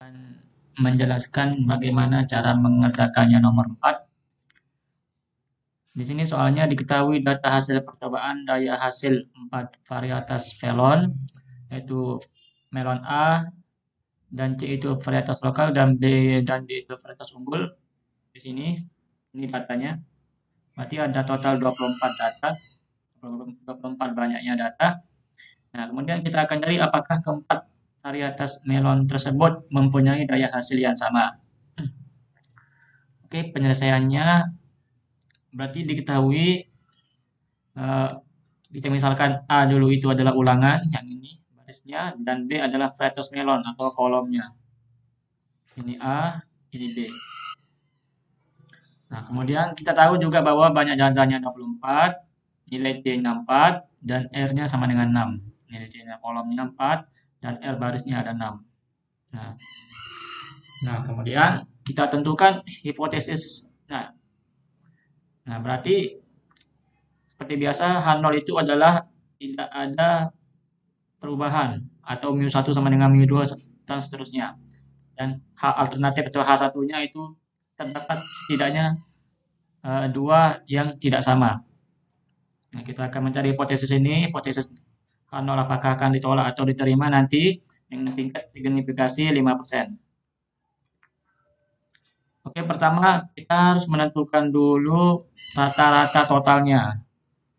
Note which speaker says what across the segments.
Speaker 1: akan menjelaskan bagaimana cara mengerjakannya nomor 4. Di sini soalnya diketahui data hasil percobaan daya hasil 4 varietas melon, yaitu melon A dan C itu varietas lokal dan B dan D itu varietas unggul. Di sini ini datanya. Berarti ada total 24 data, 24 banyaknya data. Nah, kemudian kita akan cari apakah keempat varietas melon tersebut mempunyai daya hasil yang sama. Oke, penyelesaiannya berarti diketahui kita misalkan A dulu itu adalah ulangan, yang ini barisnya, dan B adalah varietas melon atau kolomnya. Ini A, ini B. Nah, kemudian kita tahu juga bahwa banyak datanya 24, nilai C-nya 4, dan R-nya sama dengan 6. Nilai C-nya kolomnya 4, dan R barisnya ada 6. Nah, kemudian kita tentukan hipotesis. Nah, berarti seperti biasa H0 itu adalah tidak ada perubahan atau mu1 sama dengan mu2 dan seterusnya. Dan H alternatif atau H1-nya itu terdapat setidaknya 2 yang tidak sama. Nah, kita akan mencari hipotesis ini, hipotesis H0 apakah akan ditolak atau diterima nanti dengan tingkat signifikasi 5%. Oke, pertama kita harus menentukan dulu rata-rata totalnya,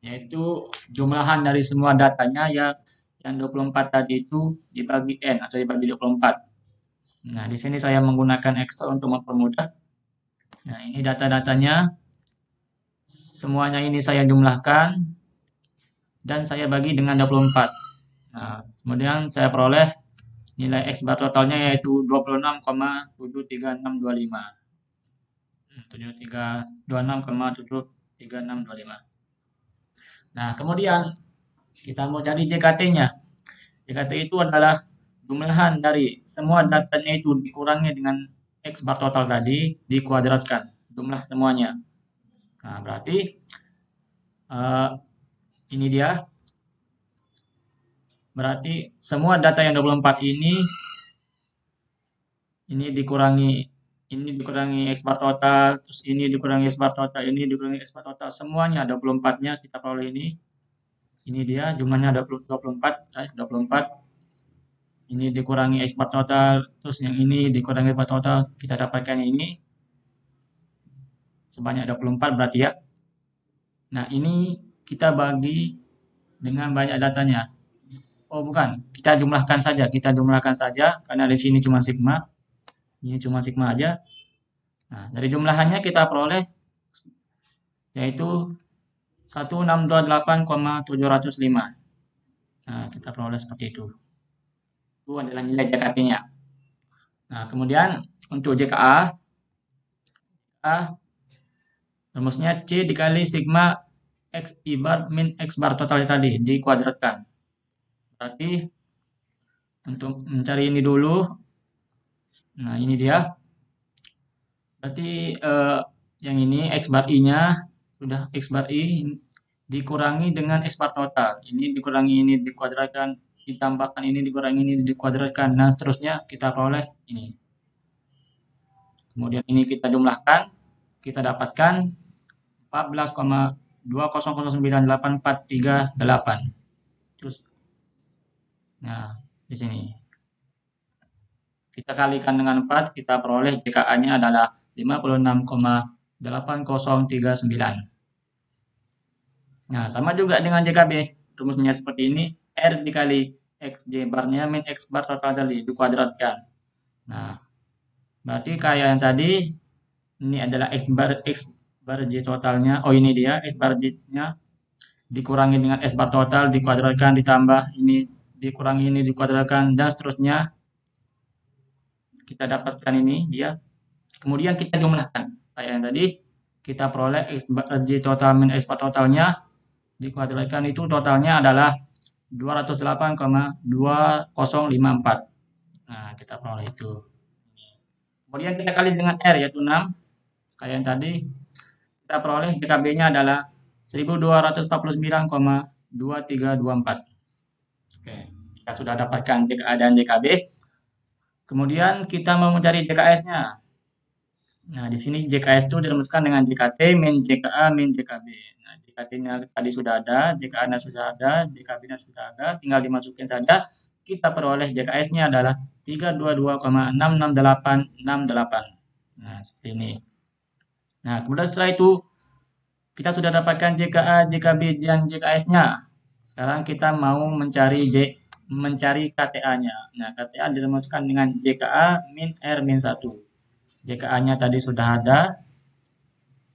Speaker 1: yaitu jumlahan dari semua datanya yang 24 tadi itu dibagi N atau dibagi 24. Nah, di sini saya menggunakan Excel untuk mempermudah. Nah, ini data-datanya. Semuanya ini saya jumlahkan dan saya bagi dengan 24. Nah, kemudian saya peroleh nilai X bar totalnya yaitu 26,73625. 26,73625. Nah, kemudian kita mau cari JKT-nya. JKT itu adalah jumlahan dari semua datanya itu dikurangi dengan X bar total tadi dikuadratkan. Jumlah semuanya. Nah, berarti ini dia. Berarti semua data yang 24 ini dikurangi X bar total, terus ini dikurangi X bar total, ini dikurangi X bar total, semuanya 24-nya kita peroleh ini. Ini dia jumlahnya 24. Ini dikurangi X bar total, terus yang ini dikurangi X bar total, kita dapatkan ini sebanyak 24 berarti ya. Nah, ini kita bagi dengan banyak datanya. Oh, bukan, kita jumlahkan saja karena di sini cuma sigma. Ini cuma sigma aja. Nah, dari jumlahannya kita peroleh yaitu 1628,705. Nah, kita peroleh seperti itu. Itu adalah nilai JKT-nya. Nah, kemudian untuk JKA, rumusnya C dikali sigma X I bar min X bar total tadi dikuadratkan. Berarti untuk mencari ini dulu. Nah, ini dia. Berarti yang ini X bar I-nya sudah X bar I dikurangi dengan X bar total. Ini dikurangi ini dikuadratkan, ditambahkan ini dikurangi ini dikuadratkan, dan seterusnya kita peroleh ini. Kemudian ini kita jumlahkan, kita dapatkan 14,20098438. Terus, nah di sini kita kalikan dengan 4, kita peroleh JKA-nya adalah 56,8039. Nah, sama juga dengan JKB. Rumusnya seperti ini, R dikali XJ barnya min X bar total tadi dikuadratkan. Nah, berarti kayak yang tadi, ini adalah X bar J totalnya. Oh, ini dia, X bar J-nya dikurangi dengan S bar total dikuadratkan, ditambah ini dikurangi ini dikuadratkan, dan seterusnya. Kita dapatkan ini dia. Kemudian kita jumlahkan. Kayak yang tadi, kita peroleh X bar J total min X bar totalnya dikuadratkan, itu totalnya adalah 208,2054. Nah, kita peroleh itu. Kemudian kita kali dengan R yaitu 6. Kayak yang tadi, kita peroleh JKB-nya adalah 1249,2324. Oke, kita sudah dapatkan JKA dan JKB. Kemudian kita mau mencari JKS-nya. Nah, di sini JKS itu dirumuskan dengan JKT min JKA min JKB. Nah, JKT-nya tadi sudah ada, JKA-nya sudah ada, JKB-nya sudah ada, tinggal dimasukin saja. Kita peroleh JKS-nya adalah 322,66868. Nah, seperti ini. Nah, kemudian setelah itu kita sudah dapatkan JKA, JKB, dan JKS-nya. Sekarang kita mau mencari KTA-nya. Nah, KTA dirumuskan dengan JKA min R min 1. JKA-nya tadi sudah ada,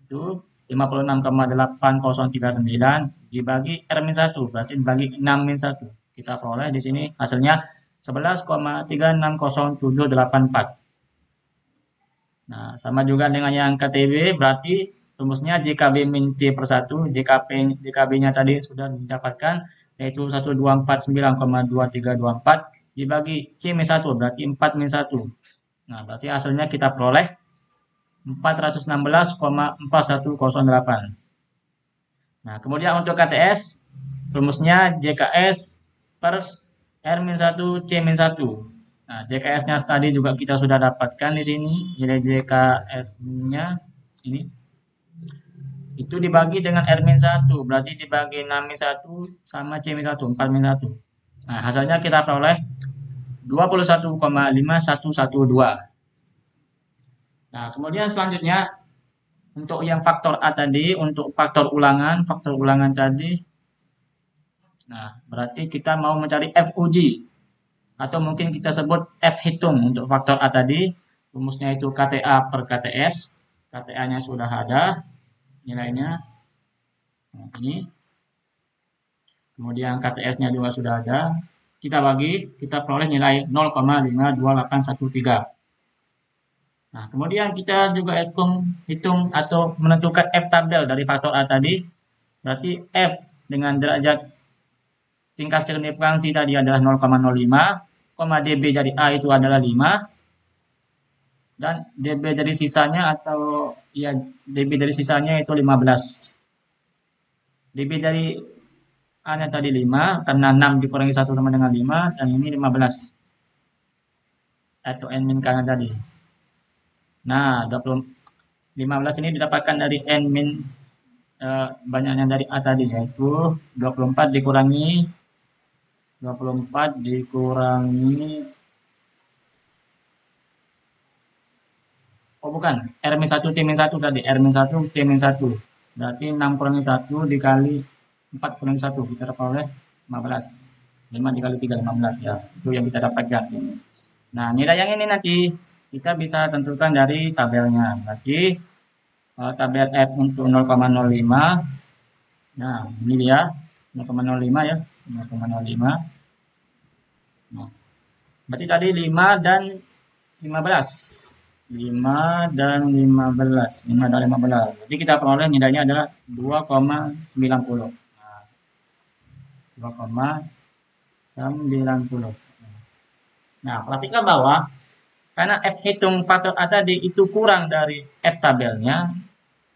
Speaker 1: itu 56,8039 dibagi R min 1, berarti dibagi 6 min 1. Kita peroleh di sini hasilnya 11,360784. Nah, sama juga dengan yang KTB, berarti rumusnya JKB min C per 1, JKB-nya tadi sudah didapatkan, yaitu 124,9,2324 dibagi C min 1, berarti 4 min 1. Nah, berarti hasilnya kita peroleh 416,4108. Nah, kemudian untuk KTS, rumusnya JKS per R-1 C-1. Nah, JKS-nya tadi juga kita sudah dapatkan di sini, nilai JKS-nya ini. Itu dibagi dengan R-1, berarti dibagi 6-1 sama C-1, 4-1. Nah, hasilnya kita peroleh 21,5112. Nah, kemudian selanjutnya untuk yang faktor A tadi, untuk faktor ulangan tadi, nah berarti kita mau mencari FUG atau mungkin kita sebut F hitung untuk faktor A tadi, rumusnya itu KTA per KTS, KTA-nya sudah ada nilainya, nah, ini, kemudian KTS-nya juga sudah ada, kita peroleh nilai 0,52813. Nah, kemudian kita juga hitung atau menentukan F tabel dari faktor A tadi. Berarti F dengan derajat tingkat signifikansi tadi adalah 0,05, dB dari A itu adalah 5, dan dB dari sisanya atau ya dB dari sisanya itu 15. dB dari A-nya tadi 5, karena 6 dikurangi 1 sama dengan 5, dan ini 15. Atau N min K-nya tadi. Nah, 15 ini didapatkan dari N min banyaknya dari A tadi, yaitu 24 dikurangi oh bukan, R min 1 C min 1 tadi, R min 1 C min 1, berarti 6 kurangi 1 dikali 4 kurangi 1, kita peroleh 15. 5 dikali 3, 15 ya, itu yang kita dapatkan. Nah, nilai yang ini nanti kita bisa tentukan dari tabelnya. Berarti tabel F untuk 0,05. Nah, ini dia 0,05 ya, 0,05. Nah, berarti tadi 5 dan 15. 5 dan 15. 5 dan 15. Jadi kita peroleh nilainya adalah 2,90. Nah, 2,90. Nah, perhatikan bahwa karena F hitung faktor A tadi itu kurang dari F tabelnya,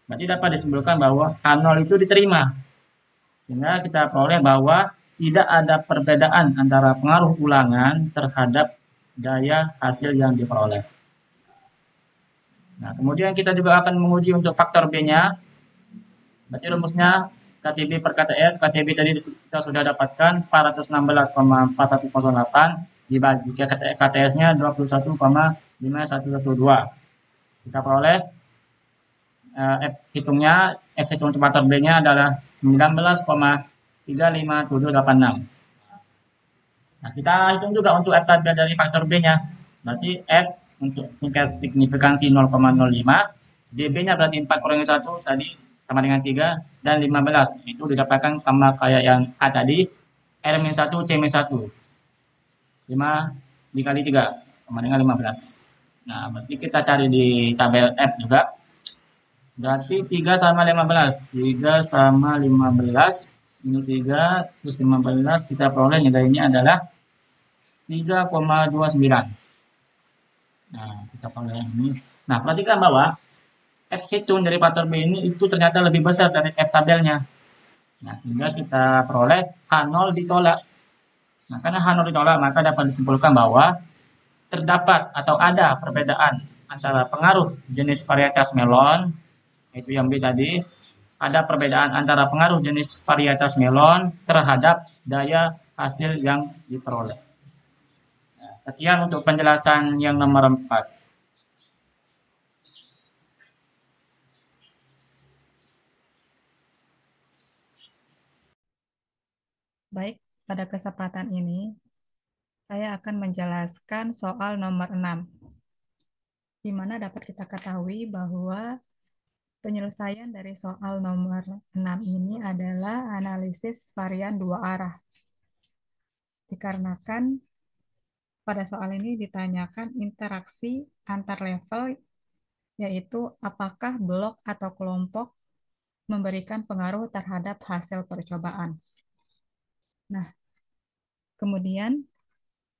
Speaker 1: berarti dapat disimpulkan bahwa H0 itu diterima. Sehingga kita peroleh bahwa tidak ada perbedaan antara pengaruh ulangan terhadap daya hasil yang diperoleh. Nah, kemudian kita juga akan menguji untuk faktor B-nya. Berarti rumusnya KTB per KTS. KTB tadi kita sudah dapatkan 416,4108. Dibagi KTS-nya 21,5112. Kita peroleh F hitung untuk faktor B-nya adalah 19,35786. Nah, kita hitung juga untuk F tabel dari faktor B-nya. Berarti F untuk tingkat signifikansi 0,05, DB-nya berarti 4 kurangi 1 tadi sama dengan 3, dan 15. Itu didapatkan sama kayak yang A tadi, R-1, C-1. 5 dikali 3 sama dengan 15. Nah, berarti kita cari di tabel F juga. Berarti 3 sama 15. 3 sama 15. Ini 3 plus 15. Kita peroleh nilainya adalah 3,29. Nah, kita peroleh ini. Nah, perhatikan bahwa F hitung dari faktor B ini itu ternyata lebih besar dari F tabelnya. Nah, sehingga kita peroleh H0 ditolak. Nah, karena H0 ditolak, maka dapat disimpulkan bahwa terdapat atau ada perbedaan antara pengaruh jenis varietas melon, itu yang B tadi, ada perbedaan antara pengaruh jenis varietas melon terhadap daya hasil yang diperoleh. Nah, sekian untuk penjelasan yang nomor 4.
Speaker 2: Baik, pada kesempatan ini saya akan menjelaskan soal nomor 6, di mana dapat kita ketahui bahwa penyelesaian dari soal nomor 6 ini adalah analisis varian dua arah. Dikarenakan pada soal ini ditanyakan interaksi antar level, yaitu apakah blok atau kelompok memberikan pengaruh terhadap hasil percobaan. Nah, kemudian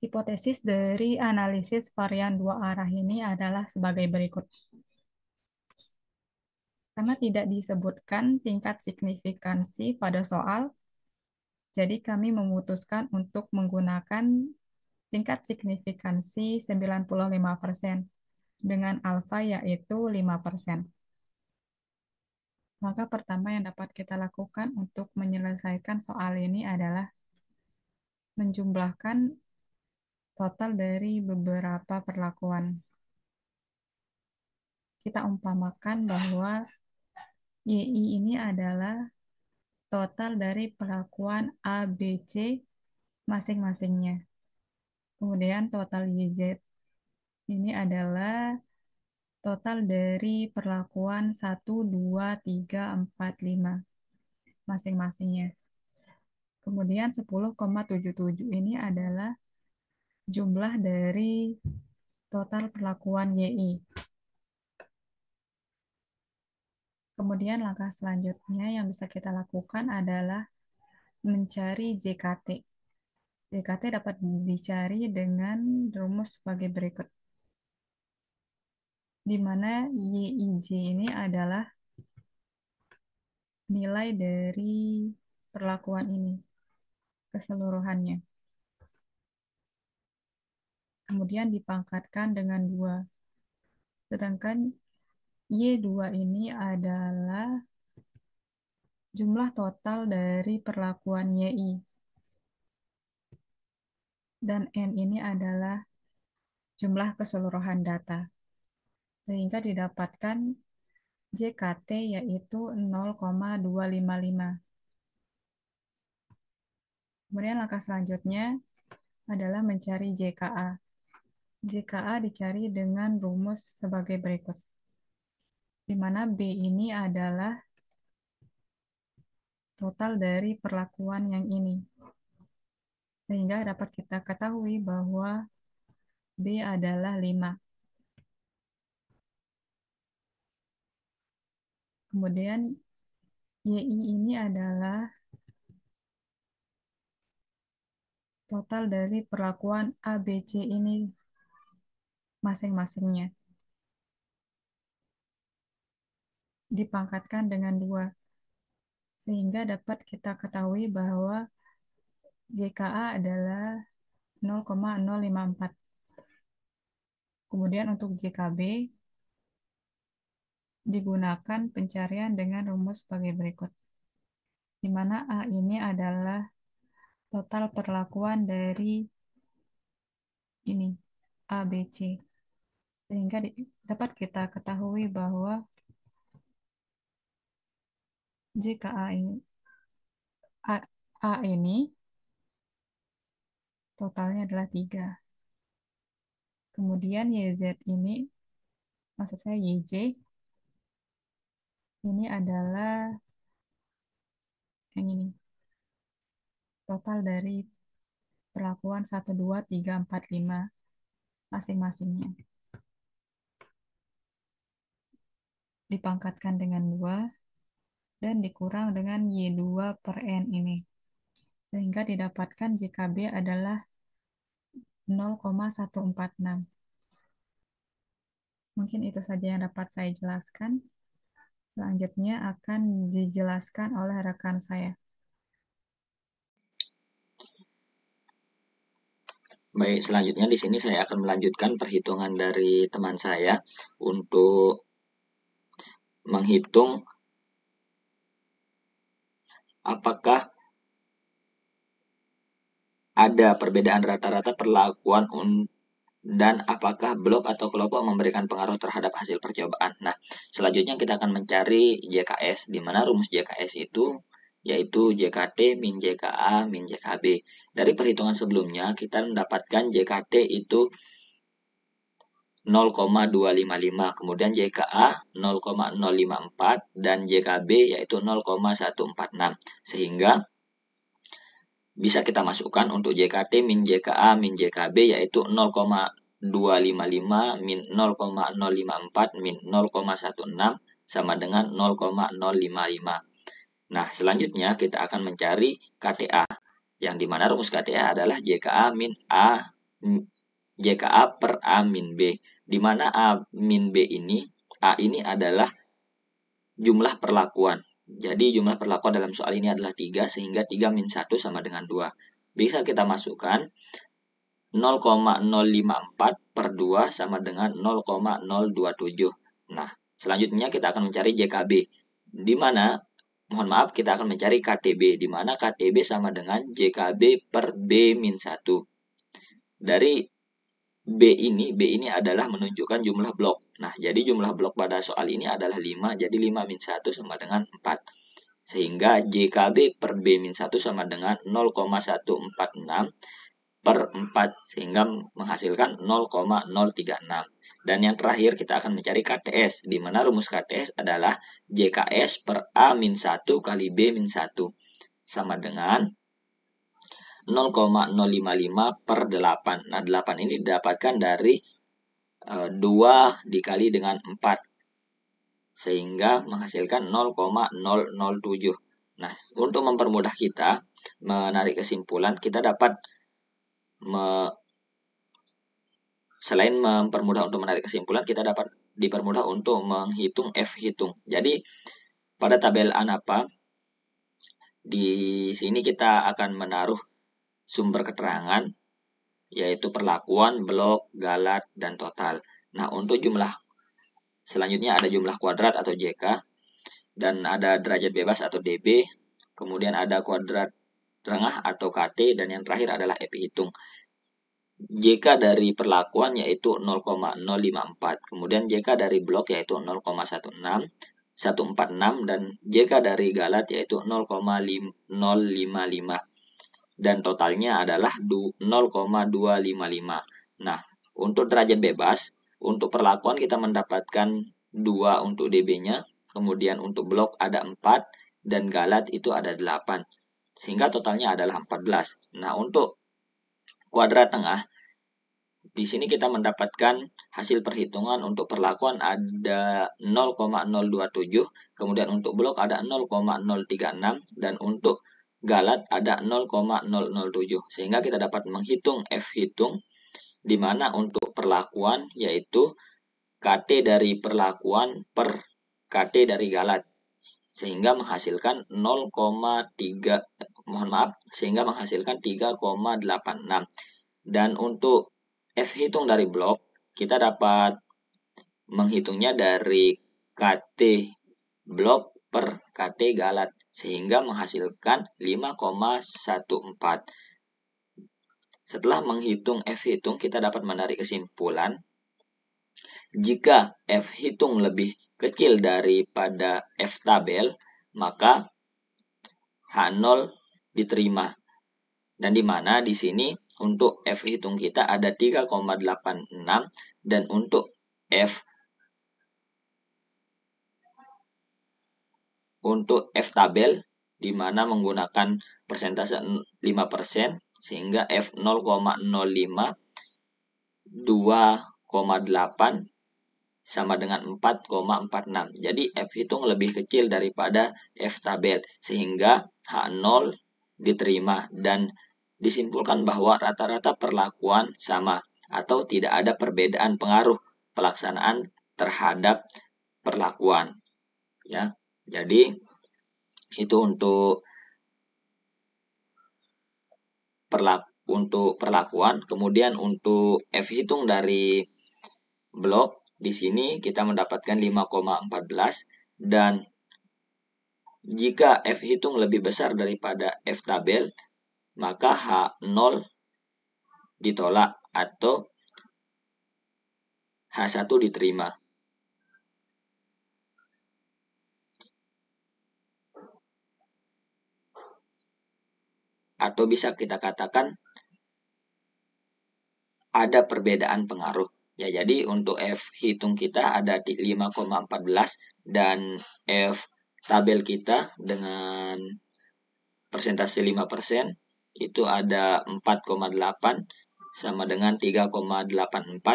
Speaker 2: hipotesis dari analisis varian dua arah ini adalah sebagai berikut. Karena tidak disebutkan tingkat signifikansi pada soal, jadi kami memutuskan untuk menggunakan tingkat signifikansi 95% dengan alfa yaitu 5%. Maka pertama yang dapat kita lakukan untuk menyelesaikan soal ini adalah menjumlahkan total dari beberapa perlakuan. Kita umpamakan bahwa YI ini adalah total dari perlakuan A, B, C masing-masingnya. Kemudian total YZ ini adalah total dari perlakuan 1, 2, 3, 4, 5 masing-masingnya. Kemudian 10,77 ini adalah jumlah dari total perlakuan YI. Kemudian langkah selanjutnya yang bisa kita lakukan adalah mencari JKT. JKT dapat dicari dengan rumus sebagai berikut, di mana YIJ ini adalah nilai dari perlakuan ini keseluruhannya. Kemudian dipangkatkan dengan 2. Sedangkan Y2 ini adalah jumlah total dari perlakuan YI. Dan N ini adalah jumlah keseluruhan data. Sehingga didapatkan JKT yaitu 0,255. Kemudian langkah selanjutnya adalah mencari JKA. JKA dicari dengan rumus sebagai berikut, di mana B ini adalah total dari perlakuan yang ini. Sehingga dapat kita ketahui bahwa B adalah 5. Kemudian YI ini adalah total dari perlakuan A, B, C ini masing-masingnya. Dipangkatkan dengan 2. Sehingga dapat kita ketahui bahwa JKA adalah 0,054. Kemudian untuk JKB digunakan pencarian dengan rumus sebagai berikut, di mana A ini adalah total perlakuan dari ini A, B, C. Sehingga dapat kita ketahui bahwa jika A ini totalnya adalah 3. Kemudian YZ ini, maksud saya YJ, ini adalah yang ini. Total dari perlakuan 1, 2, 3, 4, 5 masing-masingnya. Dipangkatkan dengan 2 dan dikurang dengan Y2 per N ini. Sehingga didapatkan JKB adalah 0,146. Mungkin itu saja yang dapat saya jelaskan. Selanjutnya akan dijelaskan oleh rekan saya.
Speaker 3: Baik, selanjutnya di sini saya akan melanjutkan perhitungan dari teman saya untuk menghitung apakah ada perbedaan rata-rata perlakuan dan apakah blok atau kelompok memberikan pengaruh terhadap hasil percobaan. Nah, selanjutnya kita akan mencari JKS, di mana rumus JKS itu yaitu JKT min JKA min JKB. Dari perhitungan sebelumnya, kita mendapatkan JKT itu 0,255, kemudian JKA 0,054, dan JKB yaitu 0,146. Sehingga bisa kita masukkan untuk JKT min JKA min JKB yaitu 0,255 min 0,054 min 0,16 sama dengan 0,055. Nah, selanjutnya kita akan mencari KTA, yang dimana rumus KTA adalah JKA min A JKA per A min B, dimana A min B ini, A ini adalah jumlah perlakuan. Jadi jumlah perlakuan dalam soal ini adalah 3, sehingga 3 min 1 sama dengan 2. Bisa kita masukkan 0,054 per 2 sama dengan 0,027. Nah, selanjutnya kita akan mencari JKB, di mana, mohon maaf, kita akan mencari KTB, di mana KTB sama dengan JKB per B min 1. Dari B ini adalah menunjukkan jumlah blok. Nah, jadi jumlah blok pada soal ini adalah 5, jadi 5 min 1 sama dengan 4. Sehingga JKB per B min 1 sama dengan 0,146 per 4, sehingga menghasilkan 0,036. Dan yang terakhir kita akan mencari KTS, di mana rumus KTS adalah JKS per A min 1 kali B min 1 sama dengan 0,055 per 8. Nah, 8 ini didapatkan dari 2 dikali dengan 4, sehingga menghasilkan 0,007. Nah, untuk mempermudah kita menarik kesimpulan, kita dapat selain mempermudah untuk menarik kesimpulan, kita dapat dipermudah untuk menghitung F hitung. Jadi, pada tabel ANAPA, di sini kita akan menaruh sumber keterangan, yaitu perlakuan, blok, galat, dan total. Nah, untuk jumlah selanjutnya ada jumlah kuadrat atau JK, dan ada derajat bebas atau DB, kemudian ada kuadrat tengah atau KT, dan yang terakhir adalah EP hitung. JK dari perlakuan yaitu 0,054, kemudian JK dari blok yaitu 0,146, dan JK dari galat yaitu 0,055, dan totalnya adalah 0,255. Nah, untuk derajat bebas, untuk perlakuan kita mendapatkan 2 untuk DB-nya, kemudian untuk blok ada 4, dan galat itu ada 8, sehingga totalnya adalah 14. Nah, untuk kuadrat tengah, di sini kita mendapatkan hasil perhitungan untuk perlakuan ada 0,027, kemudian untuk blok ada 0,036, dan untuk galat ada 0,007, sehingga kita dapat menghitung F hitung, di mana untuk perlakuan yaitu KT dari perlakuan per KT dari galat, sehingga menghasilkan 3,86. Dan untuk F hitung dari blok, kita dapat menghitungnya dari KT blok per KT galat, sehingga menghasilkan 5,14. Setelah menghitung F hitung, kita dapat menarik kesimpulan, jika F hitung lebih kecil daripada F tabel, maka H0 diterima. Dan di mana di sini untuk F hitung kita ada 3,86, dan untuk F tabel di mana menggunakan persentase 5%, sehingga F 0,05 2,8 sama dengan 4,46. Jadi F hitung lebih kecil daripada F tabel, sehingga H0 diterima, dan disimpulkan bahwa rata-rata perlakuan sama atau tidak ada perbedaan pengaruh pelaksanaan terhadap perlakuan. Ya, jadi itu untuk untuk perlakuan, kemudian untuk F hitung dari blok di sini kita mendapatkan 5,14 dan jika F hitung lebih besar daripada F tabel, maka H0 ditolak atau H1 diterima. Atau bisa kita katakan ada perbedaan pengaruh. Ya, jadi untuk F hitung kita ada di 5,14 dan F tabel kita dengan persentase 5% itu ada 4,8 sama dengan 3,84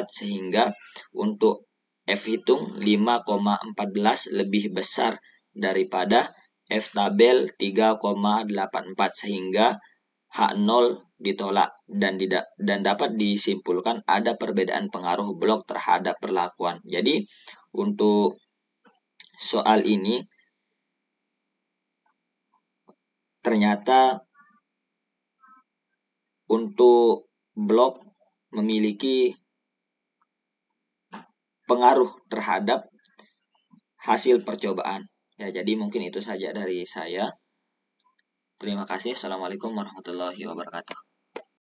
Speaker 3: sehingga untuk F hitung 5,14 lebih besar daripada F tabel 3,84 sehingga H0 ditolak dan dapat disimpulkan ada perbedaan pengaruh blok terhadap perlakuan. Jadi untuk soal ini ternyata untuk blok memiliki pengaruh terhadap hasil percobaan. Ya, jadi mungkin itu saja dari saya. Terima kasih. Assalamualaikum warahmatullahi wabarakatuh.